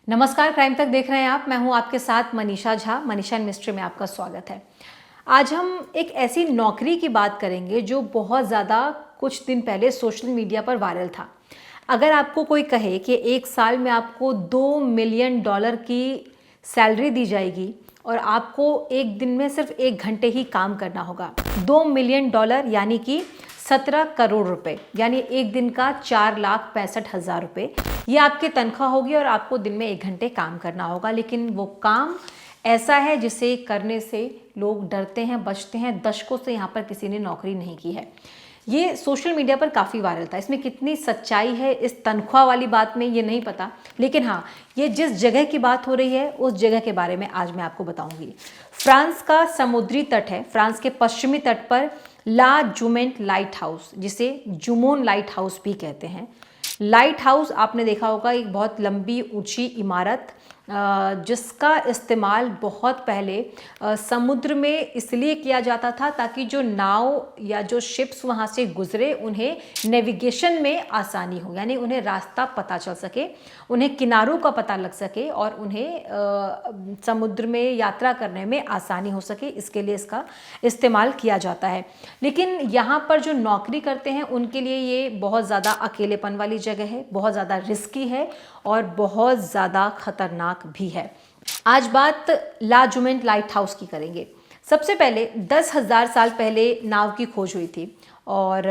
नमस्कार, क्राइम तक देख रहे हैं आप। मैं हूं आपके साथ मनीषा झा। मनीषा एंड मिस्ट्री में आपका स्वागत है। आज हम एक ऐसी नौकरी की बात करेंगे जो बहुत ज़्यादा कुछ दिन पहले सोशल मीडिया पर वायरल था। अगर आपको कोई कहे कि एक साल में आपको $2 मिलियन की सैलरी दी जाएगी और आपको एक दिन में सिर्फ 1 घंटे ही काम करना होगा, $2 मिलियन यानी कि 17 करोड़ रुपए, यानी एक दिन का 4,65,000 रुपये, ये आपकी तनख्वाह होगी और आपको दिन में 1 घंटे काम करना होगा। लेकिन वो काम ऐसा है जिसे करने से लोग डरते हैं, बचते हैं। दशकों से यहाँ पर किसी ने नौकरी नहीं की है। ये सोशल मीडिया पर काफ़ी वायरल था। इसमें कितनी सच्चाई है इस तनख्वाह वाली बात में, ये नहीं पता। लेकिन हाँ, ये जिस जगह की बात हो रही है उस जगह के बारे में आज मैं आपको बताऊंगी। फ्रांस का समुद्री तट है। फ्रांस के पश्चिमी तट पर ला जुमेंट लाइट हाउस, जिसे जुमोन लाइट हाउस भी कहते हैं। लाइट हाउस आपने देखा होगा, एक बहुत लंबी ऊंची इमारत जिसका इस्तेमाल बहुत पहले समुद्र में इसलिए किया जाता था ताकि जो नाव या जो शिप्स वहाँ से गुजरे उन्हें नेविगेशन में आसानी हो, यानी उन्हें रास्ता पता चल सके, उन्हें किनारों का पता लग सके और उन्हें समुद्र में यात्रा करने में आसानी हो सके। इसके लिए इसका इस्तेमाल किया जाता है। लेकिन यहाँ पर जो नौकरी करते हैं उनके लिए ये बहुत ज़्यादा अकेलेपन वाली जगह है, बहुत ज़्यादा रिस्की है और बहुत ज़्यादा खतरनाक भी है। आज बात ला जुमेंट लाइट हाउस की करेंगे। सबसे पहले 10,000 साल पहले नाव की खोज हुई थी और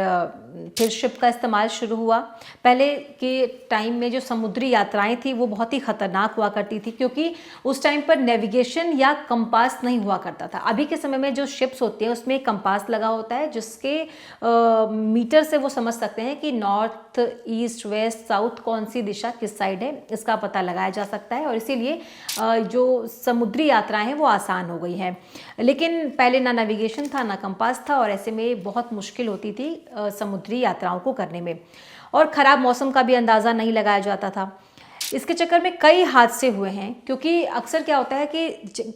फिर शिप का इस्तेमाल शुरू हुआ। पहले के टाइम में जो समुद्री यात्राएं थी वो बहुत ही ख़तरनाक हुआ करती थी, क्योंकि उस टाइम पर नेविगेशन या कंपास नहीं हुआ करता था। अभी के समय में जो शिप्स होती हैं उसमें कंपास लगा होता है, जिसके मीटर से वो समझ सकते हैं कि नॉर्थ, ईस्ट, वेस्ट, साउथ कौन सी दिशा किस साइड है, इसका पता लगाया जा सकता है। और इसीलिए जो समुद्री यात्राएं हैं वो आसान हो गई हैं। लेकिन पहले ना नेविगेशन था, ना कंपास था, और ऐसे में बहुत मुश्किल होती थी समुद्री यात्राओं को करने में। और ख़राब मौसम का भी अंदाज़ा नहीं लगाया जाता था। इसके चक्कर में कई हादसे हुए हैं, क्योंकि अक्सर क्या होता है कि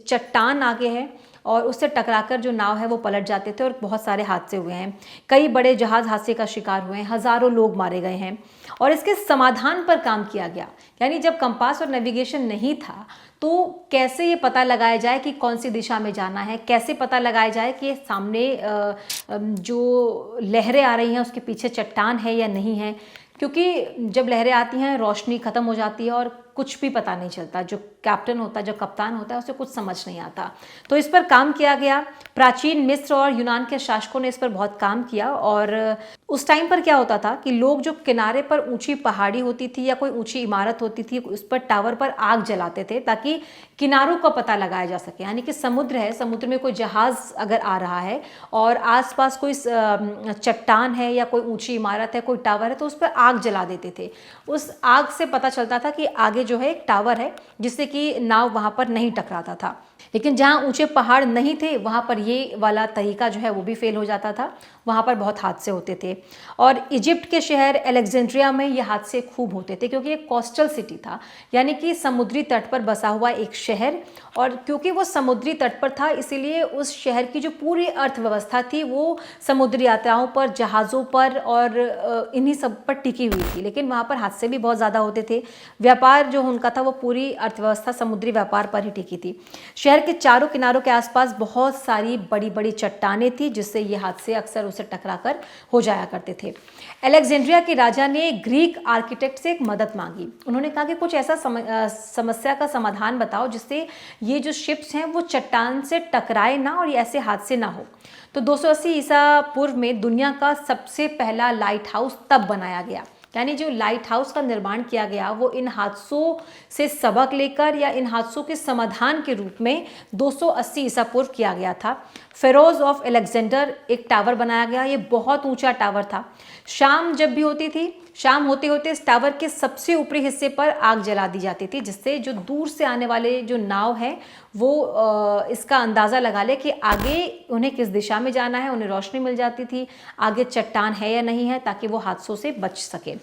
चट्टान आगे है और उससे टकराकर जो नाव है वो पलट जाते थे और बहुत सारे हादसे हुए हैं। कई बड़े जहाज़ हादसे का शिकार हुए हैं, हज़ारों लोग मारे गए हैं। और इसके समाधान पर काम किया गया, यानी जब कंपास और नेविगेशन नहीं था तो कैसे ये पता लगाया जाए कि कौन सी दिशा में जाना है, कैसे पता लगाया जाए कि सामने जो लहरें आ रही हैं उसके पीछे चट्टान है या नहीं है, क्योंकि जब लहरें आती हैं रोशनी ख़त्म हो जाती है और कुछ भी पता नहीं चलता। जो कैप्टन होता है, जो कप्तान होता है, उसे कुछ समझ नहीं आता। तो इस पर काम किया गया। प्राचीन मिस्र और यूनान के शासकों ने इस पर बहुत काम किया। और उस टाइम पर क्या होता था कि लोग जो किनारे पर ऊंची पहाड़ी होती थी या कोई ऊंची इमारत होती थी उस पर टावर पर आग जलाते थे ताकि किनारों का पता लगाया जा सके। यानी कि समुद्र है, समुद्र में कोई जहाज़ अगर आ रहा है और आसपास कोई चट्टान है या कोई ऊंची इमारत है, कोई टावर है, तो उस पर आग जला देते थे। उस आग से पता चलता था कि आगे जो है एक टावर है, जिससे कि नाव वहाँ पर नहीं टकराता था। लेकिन जहाँ ऊंचे पहाड़ नहीं थे वहाँ पर ये वाला तरीका जो है वो भी फेल हो जाता था। वहाँ पर बहुत हादसे होते थे। और इजिप्ट के शहर अलेक्जेंड्रिया में ये हादसे खूब होते थे, क्योंकि एक कोस्टल सिटी था, यानी कि समुद्री तट पर बसा हुआ एक शहर। और क्योंकि वो समुद्री तट पर था इसीलिए उस शहर की जो पूरी अर्थव्यवस्था थी वो समुद्री यात्राओं पर, जहाज़ों पर और इन्हीं सब पर टिकी हुई थी। लेकिन वहाँ पर हादसे भी बहुत ज़्यादा होते थे। व्यापार जो उनका था वो पूरी अर्थव्यवस्था समुद्री व्यापार पर ही टिकी थी। शहर के चारों किनारों के आसपास बहुत सारी बड़ी बड़ी चट्टानें थी, जिससे ये हादसे अक्सर उसे टकराकर हो जाया करते थे। अलेक्जेंड्रिया के राजा ने ग्रीक आर्किटेक्ट से एक मदद मांगी। उन्होंने कहा कि कुछ ऐसा समस्या का समाधान बताओ जिससे ये जो शिप्स हैं वो चट्टान से टकराए ना और ये ऐसे हादसे ना हो। तो 280 ईसा पूर्व में दुनिया का सबसे पहला लाइट हाउस तब बनाया गया। यानी जो लाइट हाउस का निर्माण किया गया वो इन हादसों से सबक लेकर या इन हादसों के समाधान के रूप में 280 ईसा पूर्व किया गया था। फेरोज ऑफ अलेक्जेंडर एक टावर बनाया गया। ये बहुत ऊंचा टावर था। शाम जब भी होती थी, शाम होते होते इस टावर के सबसे ऊपरी हिस्से पर आग जला दी जाती थी, जिससे जो दूर से आने वाले जो नाव है वो इसका अंदाज़ा लगा ले कि आगे उन्हें किस दिशा में जाना है। उन्हें रोशनी मिल जाती थी, आगे चट्टान है या नहीं है, ताकि वो हादसों से बच सके।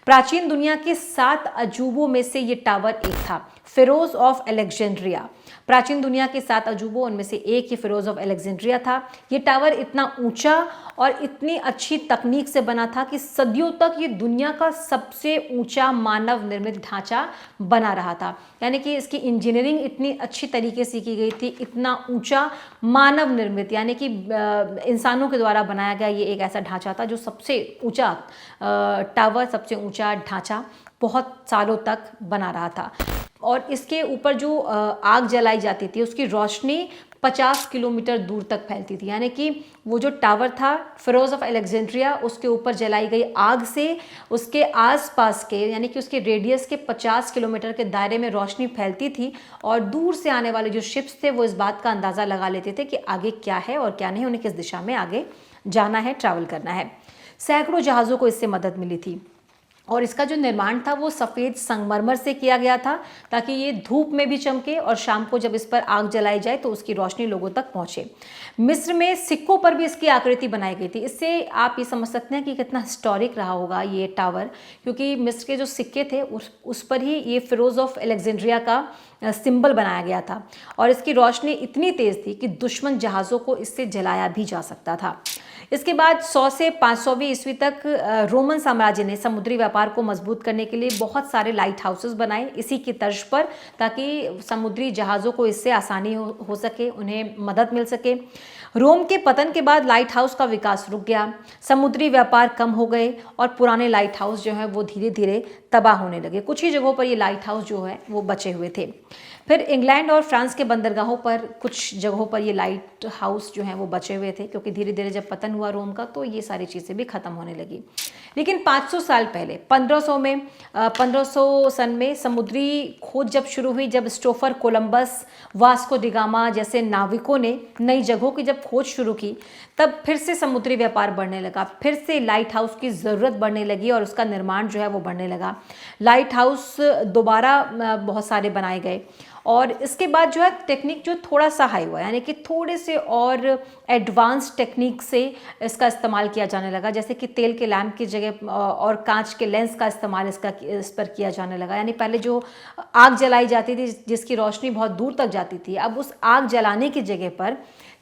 प्राचीन दुनिया के 7 अजूबों में से ये टावर एक था, फेरोज ऑफ अलेक्जेंड्रिया। प्राचीन दुनिया के 7 अजूबों उनमें से एक ही फेरोज ऑफ अलेक्जेंड्रिया था। ये टावर इतना ऊंचा और इतनी अच्छी तकनीक से बना था कि सदियों तक ये दुनिया का सबसे ऊंचा मानव निर्मित ढांचा बना रहा था। यानी कि इसकी इंजीनियरिंग इतनी अच्छी तरीके से की गई थी, इतना ऊंचा मानव निर्मित, यानी कि इंसानों के द्वारा बनाया गया ये एक ऐसा ढांचा था जो सबसे ऊंचा टावर, सबसे ऊंचा ढांचा बहुत सालों तक बना रहा था। और इसके ऊपर जो आग जलाई जाती थी उसकी रोशनी 50 किलोमीटर दूर तक फैलती थी। यानी कि वो जो टावर था फेरोज ऑफ अलेक्जेंड्रिया, उसके ऊपर जलाई गई आग से उसके आसपास के, यानी कि उसके रेडियस के 50 किलोमीटर के दायरे में रोशनी फैलती थी और दूर से आने वाले जो शिप्स थे वो इस बात का अंदाज़ा लगा लेते थे कि आगे क्या है और क्या नहीं, उन्हें किस दिशा में आगे जाना है, ट्रैवल करना है। सैकड़ों जहाज़ों को इससे मदद मिली थी और इसका जो निर्माण था वो सफ़ेद संगमरमर से किया गया था ताकि ये धूप में भी चमके और शाम को जब इस पर आग जलाई जाए तो उसकी रोशनी लोगों तक पहुंचे। मिस्र में सिक्कों पर भी इसकी आकृति बनाई गई थी। इससे आप ये समझ सकते हैं कि कितना हिस्टोरिक रहा होगा ये टावर, क्योंकि मिस्र के जो सिक्के थे उस पर ही ये फेरोज ऑफ अलेक्जेंड्रिया का सिंबल बनाया गया था और इसकी रोशनी इतनी तेज़ थी कि दुश्मन जहाज़ों को इससे जलाया भी जा सकता था। इसके बाद 100 से 500वीं ईस्वी तक रोमन साम्राज्य ने समुद्री व्यापार को मजबूत करने के लिए बहुत सारे लाइट हाउसेस बनाए इसी की तर्ज पर, ताकि समुद्री जहाज़ों को इससे आसानी हो सके, उन्हें मदद मिल सके। रोम के पतन के बाद लाइट हाउस का विकास रुक गया, समुद्री व्यापार कम हो गए और पुराने लाइट हाउस जो है वो धीरे धीरे तबाह होने लगे। कुछ ही जगहों पर ये लाइट हाउस जो है वो बचे हुए थे। फिर इंग्लैंड और फ्रांस के बंदरगाहों पर कुछ जगहों पर ये लाइट हाउस जो हैं वो बचे हुए थे, क्योंकि धीरे धीरे जब पतन हुआ रोम का तो ये सारी चीज़ें भी ख़त्म होने लगी। लेकिन 500 साल पहले 1500 सन में समुद्री खोज जब शुरू हुई, जब Christopher Columbus, Vasco D gamma जैसे नाविकों ने नई जगहों की जब खोज शुरू की, तब फिर से समुद्री व्यापार बढ़ने लगा, फिर से लाइट हाउस की ज़रूरत बढ़ने लगी और उसका निर्माण जो है वो बढ़ने लगा। लाइट हाउस दोबारा बहुत सारे बनाए गए और इसके बाद जो है टेक्निक जो थोड़ा सा हाई हुआ, यानी कि थोड़े से और एडवांस टेक्निक से इसका इस्तेमाल किया जाने लगा, जैसे कि तेल के लैंप की जगह और कांच के लेंस का इस्तेमाल इस पर किया जाने लगा। यानी पहले जो आग जलाई जाती थी जिसकी रोशनी बहुत दूर तक जाती थी, अब उस आग जलाने की जगह पर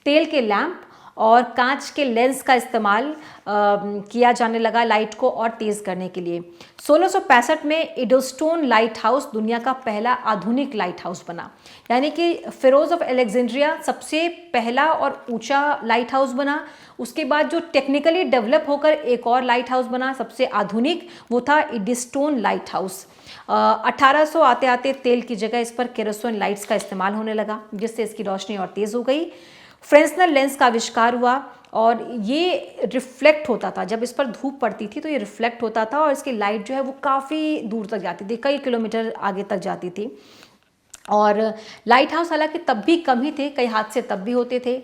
तेल के लैंप और कांच के लेंस का इस्तेमाल किया जाने लगा लाइट को और तेज़ करने के लिए। 1665 में एडोस्टोन लाइट हाउस दुनिया का पहला आधुनिक लाइट हाउस बना, यानी कि फेरोज ऑफ अलेक्जेंड्रिया सबसे पहला और ऊंचा लाइट हाउस बना। उसके बाद जो टेक्निकली डेवलप होकर एक और लाइट हाउस बना सबसे आधुनिक, वो था एडोस्टोन लाइट हाउस। 1800 आते आते तेल की जगह इस पर केरोसिन लाइट्स का इस्तेमाल होने लगा, जिससे इसकी रोशनी और तेज़ हो गई। फ्रेस्नेल लेंस का आविष्कार हुआ और ये रिफ्लेक्ट होता था, जब इस पर धूप पड़ती थी तो ये रिफ्लेक्ट होता था और इसकी लाइट जो है वो काफ़ी दूर तक जाती थी, कई किलोमीटर आगे तक जाती थी। और लाइट हाउस हालांकि तब भी कम ही थे, कई हादसे तब भी होते थे।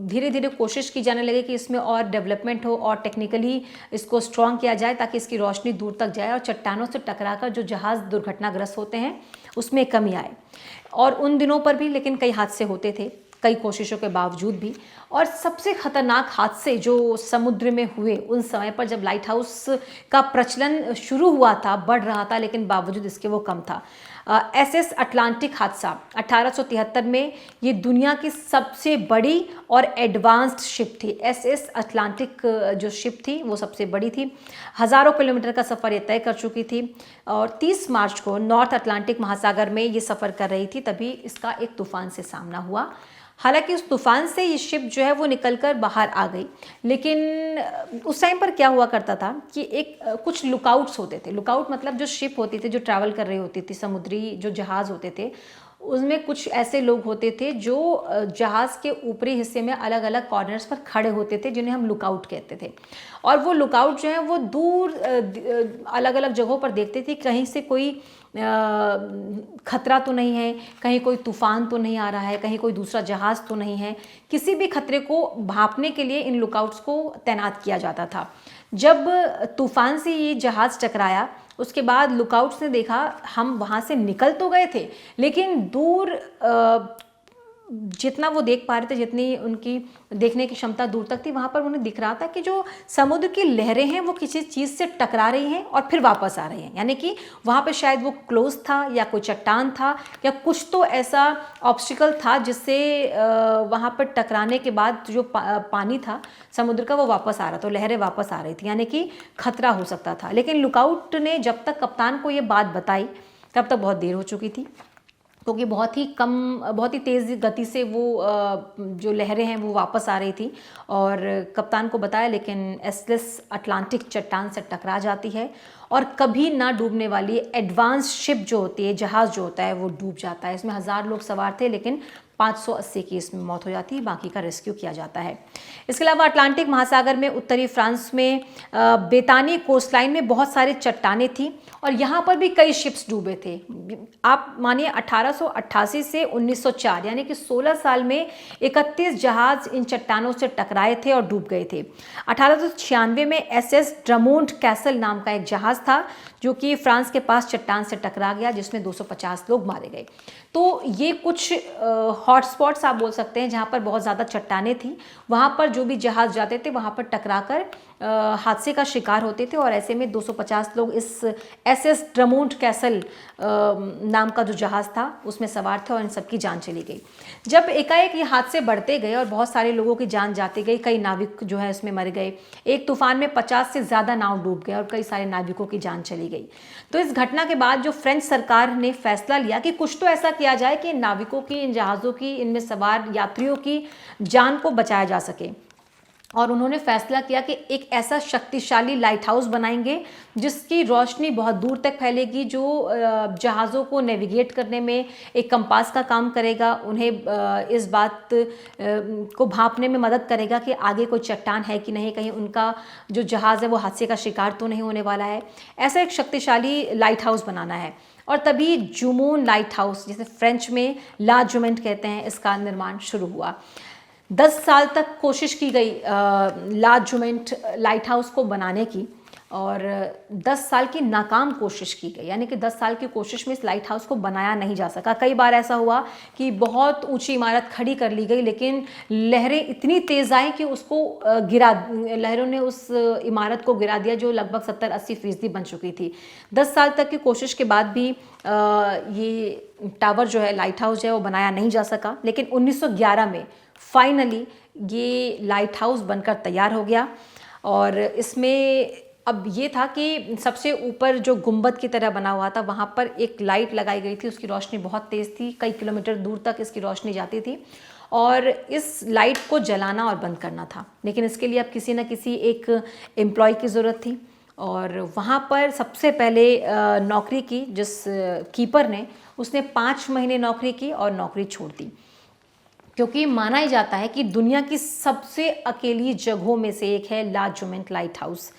धीरे धीरे कोशिश की जाने लगी कि इसमें और डेवलपमेंट हो और टेक्निकली इसको स्ट्रॉन्ग किया जाए ताकि इसकी रोशनी दूर तक जाए और चट्टानों से टकराकर जो जहाज़ दुर्घटनाग्रस्त होते हैं उसमें कमी आए। और उन दिनों पर भी लेकिन कई हादसे होते थे, कई कोशिशों के बावजूद भी। और सबसे खतरनाक हादसे जो समुद्र में हुए उन समय पर, जब लाइट हाउस का प्रचलन शुरू हुआ था, बढ़ रहा था, लेकिन बावजूद इसके वो कम था। एसएस अटलांटिक हादसा 1873 में, ये दुनिया की सबसे बड़ी और एडवांस्ड शिप थी। एसएस अटलांटिक जो शिप थी वो सबसे बड़ी थी, हज़ारों किलोमीटर का सफ़र ये तय कर चुकी थी और 30 मार्च को नॉर्थ अटलांटिक महासागर में ये सफ़र कर रही थी, तभी इसका एक तूफान से सामना हुआ। हालांकि उस तूफान से ये शिप जो है वो निकलकर बाहर आ गई, लेकिन उस टाइम पर क्या हुआ करता था कि कुछ लुकआउट्स होते थे। लुकआउट मतलब जो शिप होती थी, जो ट्रैवल कर रही होती थी, समुद्री जो जहाज़ होते थे, उसमें कुछ ऐसे लोग होते थे जो जहाज़ के ऊपरी हिस्से में अलग अलग कॉर्नर्स पर खड़े होते थे, जिन्हें हम लुकआउट कहते थे। और वो लुकआउट जो है वो दूर अलग अलग जगहों पर देखते थे, कहीं से कोई खतरा तो नहीं है, कहीं कोई तूफान तो नहीं आ रहा है, कहीं कोई दूसरा जहाज़ तो नहीं है। किसी भी खतरे को भांपने के लिए इन लुकआउट्स को तैनात किया जाता था। जब तूफान से ये जहाज़ टकराया उसके बाद लुकआउट्स ने देखा हम वहाँ से निकल तो गए थे, लेकिन दूर जितना वो देख पा रहे थे, जितनी उनकी देखने की क्षमता दूर तक थी, वहाँ पर उन्हें दिख रहा था कि जो समुद्र की लहरें हैं वो किसी चीज़ से टकरा रही हैं और फिर वापस आ रही हैं। यानी कि वहाँ पर शायद वो क्लोज था या कोई चट्टान था या कुछ तो ऐसा ऑब्स्टिकल था जिससे वहाँ पर टकराने के बाद जो पानी था समुद्र का वो वापस आ रहा था, तो लहरें वापस आ रही थी, यानी कि खतरा हो सकता था। लेकिन लुकआउट ने जब तक कप्तान को ये बात बताई तब तक बहुत देर हो चुकी थी, क्योंकि बहुत ही तेज़ गति से वो जो लहरें हैं वो वापस आ रही थी। और कप्तान को बताया, लेकिन एसएस अटलांटिक चट्टान से टकरा जाती है और कभी ना डूबने वाली एडवांस शिप जो होती है, जहाज़ जो होता है, वो डूब जाता है। इसमें 1000 लोग सवार थे, लेकिन 580 की इसमें मौत हो जाती है, बाकी का रेस्क्यू किया जाता है। इसके अलावा अटलांटिक महासागर में उत्तरी फ्रांस में बेतानी कोस्टलाइन में बहुत सारे चट्टानें थी और यहाँ पर भी कई शिप्स डूबे थे। आप मानिए 1888 से 1904 यानी कि 16 साल में 31 जहाज इन चट्टानों से टकराए थे और डूब गए थे। 1896 में एसएस ड्रमोंड कैसल नाम का एक जहाज था जो कि फ्रांस के पास चट्टान से टकरा गया, जिसमें 250 लोग मारे गए। तो ये कुछ हॉटस्पॉट्स आप बोल सकते हैं जहाँ पर बहुत ज़्यादा चट्टानें थी। वहाँ पर जो भी जहाज़ जाते थे वहाँ पर टकराकर हादसे का शिकार होते थे और ऐसे में 250 लोग इस एसएस ड्रमोंड कैसल नाम का जो जहाज़ था उसमें सवार थे और इन सबकी जान चली गई। जब एकाएक ये हादसे बढ़ते गए और बहुत सारे लोगों की जान जाती गई, कई नाविक जो है इसमें मर गए। एक तूफान में 50 से ज़्यादा नाव डूब गए और कई सारे नाविकों की जान चली गई। तो इस घटना के बाद जो फ्रेंच सरकार ने फैसला लिया कि कुछ तो ऐसा किया जाए कि इन नाविकों की, इन जहाज़ों की, इनमें सवार यात्रियों की जान को बचाया जा सके। और उन्होंने फैसला किया कि एक ऐसा शक्तिशाली लाइट हाउस बनाएंगे जिसकी रोशनी बहुत दूर तक फैलेगी, जो जहाज़ों को नेविगेट करने में एक कंपास का काम करेगा, उन्हें इस बात को भांपने में मदद करेगा कि आगे कोई चट्टान है कि नहीं, कहीं उनका जो जहाज़ है वो हादसे का शिकार तो नहीं होने वाला है। ऐसा एक शक्तिशाली लाइट हाउस बनाना है। और तभी जुमोन लाइट हाउस, जिसे फ्रेंच में ला जुमेंट कहते हैं, इसका निर्माण शुरू हुआ। 10 साल तक कोशिश की गई ला जुमेंट लाइट हाउस को बनाने की और 10 साल की नाकाम कोशिश की गई, यानी कि 10 साल की कोशिश में इस लाइट हाउस को बनाया नहीं जा सका। कई बार ऐसा हुआ कि बहुत ऊंची इमारत खड़ी कर ली गई, लेकिन लहरें इतनी तेज़ आई कि उसको लहरों ने उस इमारत को गिरा दिया, जो लगभग 70-80% बन चुकी थी। 10 साल तक की कोशिश के बाद भी ये टावर जो है, लाइट हाउस है, वो बनाया नहीं जा सका। लेकिन 1911 में फाइनली ये लाइट हाउस बनकर तैयार हो गया। और इसमें अब ये था कि सबसे ऊपर जो गुंबद की तरह बना हुआ था वहाँ पर एक लाइट लगाई गई थी, उसकी रोशनी बहुत तेज़ थी, कई किलोमीटर दूर तक इसकी रोशनी जाती थी और इस लाइट को जलाना और बंद करना था। लेकिन इसके लिए अब किसी न किसी एक एम्प्लॉय की ज़रूरत थी और वहाँ पर सबसे पहले नौकरी की जिस कीपर ने, उसने 5 महीने नौकरी की और नौकरी छोड़ दी, क्योंकि माना ही जाता है कि दुनिया की सबसे अकेली जगहों में से एक है ला जुमेंट लाइट हाउस।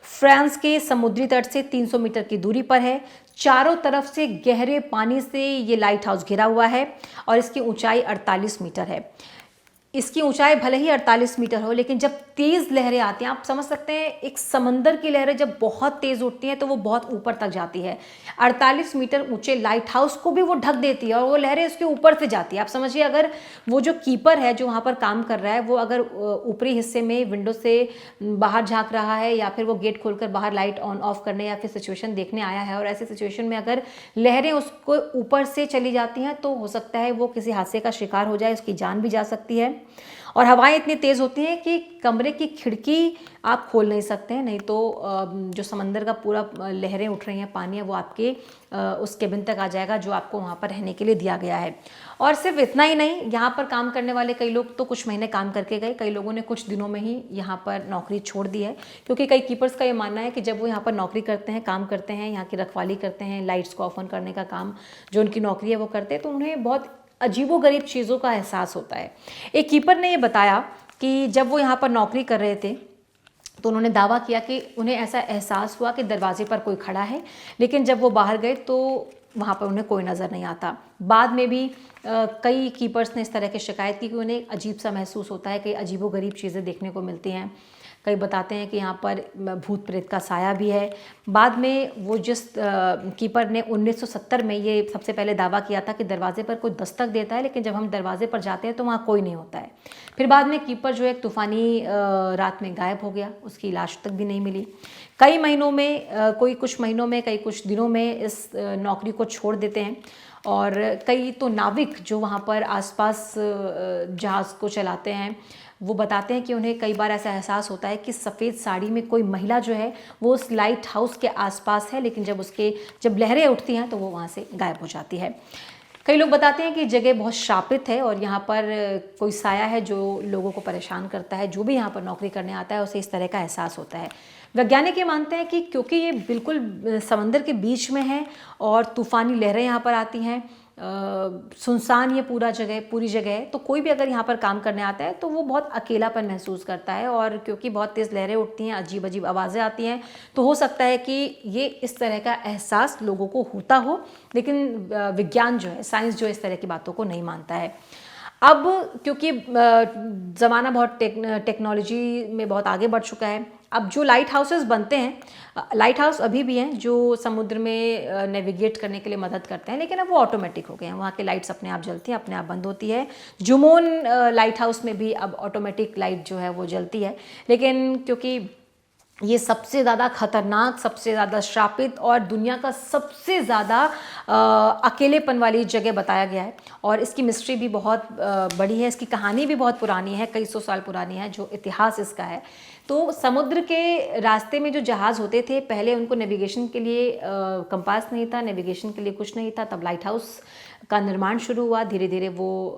फ्रांस के समुद्री तट से 300 मीटर की दूरी पर है। चारों तरफ से गहरे पानी से ये लाइट हाउस घिरा हुआ है और इसकी ऊंचाई 48 मीटर है। इसकी ऊंचाई भले ही 48 मीटर हो, लेकिन जब तेज़ लहरें आती हैं, आप समझ सकते हैं एक समंदर की लहरें जब बहुत तेज़ उठती हैं तो वो बहुत ऊपर तक जाती है। 48 मीटर ऊंचे लाइट हाउस को भी वो ढक देती है और वो लहरें उसके ऊपर से जाती है। आप समझिए, अगर वो जो कीपर है जो वहाँ पर काम कर रहा है, वो अगर ऊपरी हिस्से में विंडो से बाहर झाँक रहा है या फिर वो गेट खोलकर बाहर लाइट ऑन ऑफ करने या फिर सिचुएशन देखने आया है और ऐसे सिचुएशन में अगर लहरें उसको ऊपर से चली जाती हैं तो हो सकता है वो किसी हादसे का शिकार हो जाए, उसकी जान भी जा सकती है। और हवाएं इतनी तेज़ होती हैं कि कमरे की खिड़की आप खोल नहीं सकते हैं, नहीं तो जो समंदर का पूरा लहरें उठ रही हैं, पानी है, वो आपके उस केबिन तक आ जाएगा जो आपको वहाँ पर रहने के लिए दिया गया है। और सिर्फ इतना ही नहीं, यहाँ पर काम करने वाले कई लोग तो कुछ महीने काम करके गए, कई लोगों ने कुछ दिनों में ही यहाँ पर नौकरी छोड़ दी है, क्योंकि कई कीपर्स का ये मानना है कि जब वो यहाँ पर नौकरी करते हैं, काम करते हैं, यहाँ की रखवाली करते हैं, लाइट्स को ऑफ ऑन करने का काम जो उनकी नौकरी है वो करते हैं, तो उन्हें बहुत अजीबोगरीब चीज़ों का एहसास होता है। एक कीपर ने ये बताया कि जब वो यहाँ पर नौकरी कर रहे थे तो उन्होंने दावा किया कि उन्हें ऐसा एहसास हुआ कि दरवाजे पर कोई खड़ा है, लेकिन जब वो बाहर गए तो वहाँ पर उन्हें कोई नज़र नहीं आता। बाद में भी कई कीपर्स ने इस तरह की शिकायत की कि उन्हें अजीब सा महसूस होता है, कई अजीबोगरीब चीज़ें देखने को मिलती हैं। कई बताते हैं कि यहाँ पर भूत प्रेत का साया भी है। बाद में वो जिस कीपर ने 1970 में ये सबसे पहले दावा किया था कि दरवाजे पर कोई दस्तक देता है, लेकिन जब हम दरवाजे पर जाते हैं तो वहाँ कोई नहीं होता है। फिर बाद में कीपर जो एक तूफ़ानी रात में गायब हो गया, उसकी लाश तक भी नहीं मिली। कई महीनों में कोई कुछ महीनों में, कई कुछ दिनों में इस नौकरी को छोड़ देते हैं। और कई तो नाविक जो वहाँ पर आसपास जहाज़ को चलाते हैं, वो बताते हैं कि उन्हें कई बार ऐसा एहसास होता है कि सफ़ेद साड़ी में कोई महिला जो है वो उस लाइट हाउस के आसपास है, लेकिन जब लहरें उठती हैं तो वो वहाँ से गायब हो जाती है। कई लोग बताते हैं कि जगह बहुत शापित है और यहाँ पर कोई साया है जो लोगों को परेशान करता है। जो भी यहाँ पर नौकरी करने आता है उसे इस तरह का एहसास होता है। वैज्ञानिक ये मानते हैं कि क्योंकि ये बिल्कुल समंदर के बीच में है और तूफ़ानी लहरें यहाँ पर आती हैं, सुनसान ये पूरी जगह है, तो कोई भी अगर यहाँ पर काम करने आता है तो वो बहुत अकेलापन महसूस करता है। और क्योंकि बहुत तेज़ लहरें उठती हैं, अजीब अजीब आवाज़ें आती हैं, तो हो सकता है कि ये इस तरह का एहसास लोगों को होता हो। लेकिन विज्ञान जो है, साइंस जो है, इस तरह की बातों को नहीं मानता है। अब क्योंकि ज़माना बहुत टेक्नोलॉजी में बहुत आगे बढ़ चुका है, अब जो लाइट हाउसेस बनते हैं, लाइट हाउस अभी भी हैं जो समुद्र में नेविगेट करने के लिए मदद करते हैं, लेकिन अब वो ऑटोमेटिक हो गए हैं। वहाँ के लाइट्स अपने आप जलती हैं, अपने आप बंद होती है। जुमोन लाइट हाउस में भी अब ऑटोमेटिक लाइट जो है वो जलती है। लेकिन क्योंकि ये सबसे ज़्यादा खतरनाक, सबसे ज़्यादा श्रापित और दुनिया का सबसे ज़्यादा अकेलेपन वाली जगह बताया गया है, और इसकी मिस्ट्री भी बहुत बड़ी है, इसकी कहानी भी बहुत पुरानी है, कई सौ साल पुरानी है जो इतिहास इसका है। तो समुद्र के रास्ते में जो जहाज़ होते थे, पहले उनको नेविगेशन के लिए कंपास नहीं था, नेविगेशन के लिए कुछ नहीं था। तब लाइट हाउस का निर्माण शुरू हुआ। धीरे धीरे वो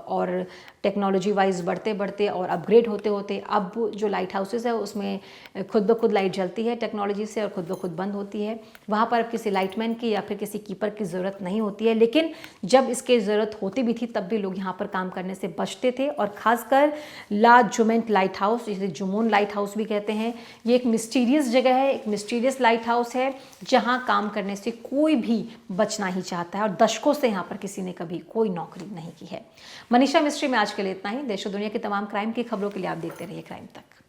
और टेक्नोलॉजी वाइज बढ़ते बढ़ते और अपग्रेड होते होते अब जो लाइट हाउसेस है उसमें खुद ब खुद लाइट जलती है टेक्नोलॉजी से और खुद ब खुद बंद होती है। वहाँ पर अब किसी लाइटमैन की या फिर किसी कीपर की ज़रूरत नहीं होती है। लेकिन जब इसकी ज़रूरत होती भी थी तब भी लोग यहाँ पर काम करने से बचते थे। और ख़ासकर ला जुमेंट लाइट हाउस, जिसे जुमोन लाइट हाउस भी कहते हैं, ये एक मिस्टीरियस जगह है, एक मिस्टीरियस लाइट हाउस है जहाँ काम करने से कोई भी बचना ही चाहता है, और दशकों से यहाँ पर किसी ने कभी कोई नौकरी नहीं की है। मनीषा मिस्ट्री में आज के लिए इतना ही। देश और दुनिया की तमाम क्राइम की खबरों के लिए आप देखते रहिए क्राइम तक।